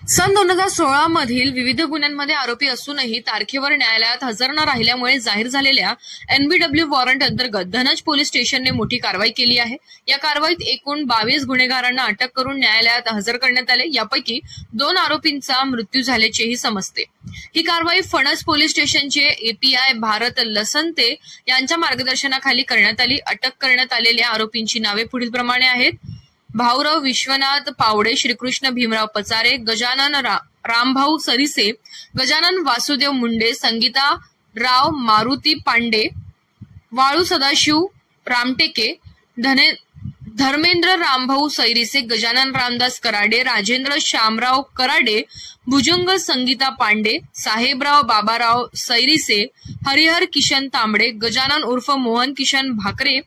सन 2016 मधील विविध गुन्ह्यांमध्ये आरोपी असूनही तारखेवर न्यायालयात हजर न राहिल्यामुळे जाहीर झालेल्या एनबीडब्ल्यू वॉरंट अंतर्गत धनज पोलीस स्टेशनने मोठी कारवाई केली आहे। या कारवाईत एकूण 22 गुन्हेगारांना अटक करून न्यायालयात हजर करण्यात आले। यापैकी 2 आरोपींचा मृत्यू झाल्याचेही समजते। ही कारवाई फणस पोलीस स्टेशनचे एपीआय भारत लसनते यांच्या मार्गदर्शनाखाली करण्यात आली। अटक करण्यात आलेल्या आरोपींची नावे पुढीलप्रमाणे आहेत: भाऊराव विश्वनाथ पावडे, श्रीकृष्ण भीमराव पचारे, गजानन रामभाऊ सरिसे, गजानन वासुदेव मुंडे, संगीता राव मारुती पांडे, वाळू सदाशिव रामटेके, धर्मेंद्र रामभाऊ सैरिसे, गजानन रामदास कराडे, राजेंद्र श्यामराव कराडे, भुजंग संगीता पांडे, साहेबराव बाबाराव सैरिसे, हरिहर किशन तांबडे, गजानन उर्फ मोहन किशन भाकरे,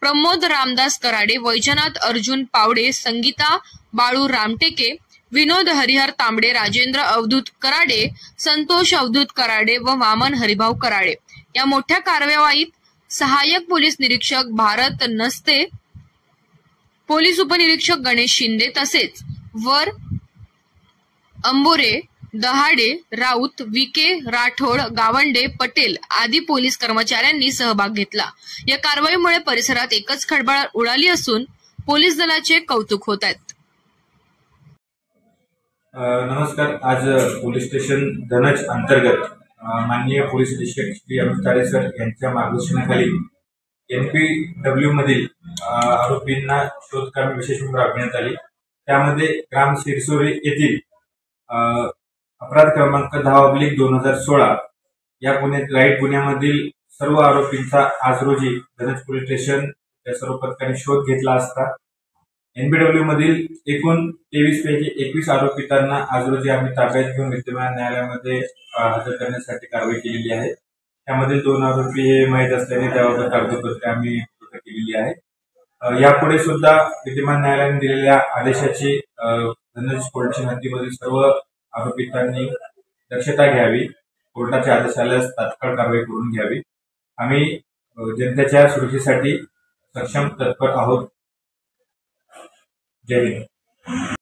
प्रमोद रामदास कराडे, वैजनाथ अर्जुन पावडे, संगीता बाळू रामटेके, विनोद हरिहर तांबडे, राजेंद्र अवधूत कराडे, संतोष अवधूत कराडे व वामन हरिभाऊ कराडे। या मोठ्या कारवाईत सहाय्यक पोलीस निरीक्षक भारत नसते, पोलीस उपनिरीक्षक गणेश शिंदे तसेच वर अंबोरे, दहाडे, राऊत, विके, राठोड, गावंडे, पटेल आदी पोलीस कर्मचाऱ्यांनी सहभाग घेतला। या कारवाईमुळे परिसरात एकच खळबळ उडाली असून पोलीस दलाचे कौतुक होत आहे। नमस्कार। आज पोलीस स्टेशन धनज अंतर्गत माननीय पोलीस अधीक्षक श्री अमित तारे सर यांच्या मार्गदर्शनाखाली एनपीडब्ल्यू मधील आरोपींना शोधकार्य विशेष मोहीम राबविण्यात आली। त्यामध्ये ग्राम सिरसोरे येथील अपराध क्रमांक 10/2016 या राईट गुन्ह्यामधील सर्व आरोपींचा आज रोजी धनज पोलीस स्टेशन या सर्व पथकाने शोध घेतला असता एनबीडब्ल्यू मधील एकूण 23 पैकी 21 आरोपितांना आज रोजी आम्ही ताब्यात घेऊन विद्यमान न्यायालयामध्ये हजर करण्यासाठी कारवाई केलेली आहे। त्यामधील 2 आरोपी हे माहीत असल्याने त्याबाबत कागदपत्रे आम्ही केलेली आहे। यापुढे सुद्धा विद्यमान न्यायालयाने दिलेल्या आदेशाची धनज पोलीस स्टेशन हद्दीमधील सर्व आरोपितांनी दक्षता घ्यावी, कोर्टाचे आदेश आल्यास तात्काळ कारवाई करून घ्यावी। आम्ही जनतेच्या सुरक्षेसाठी सक्षम तत्पर आहोत। जय हिंद।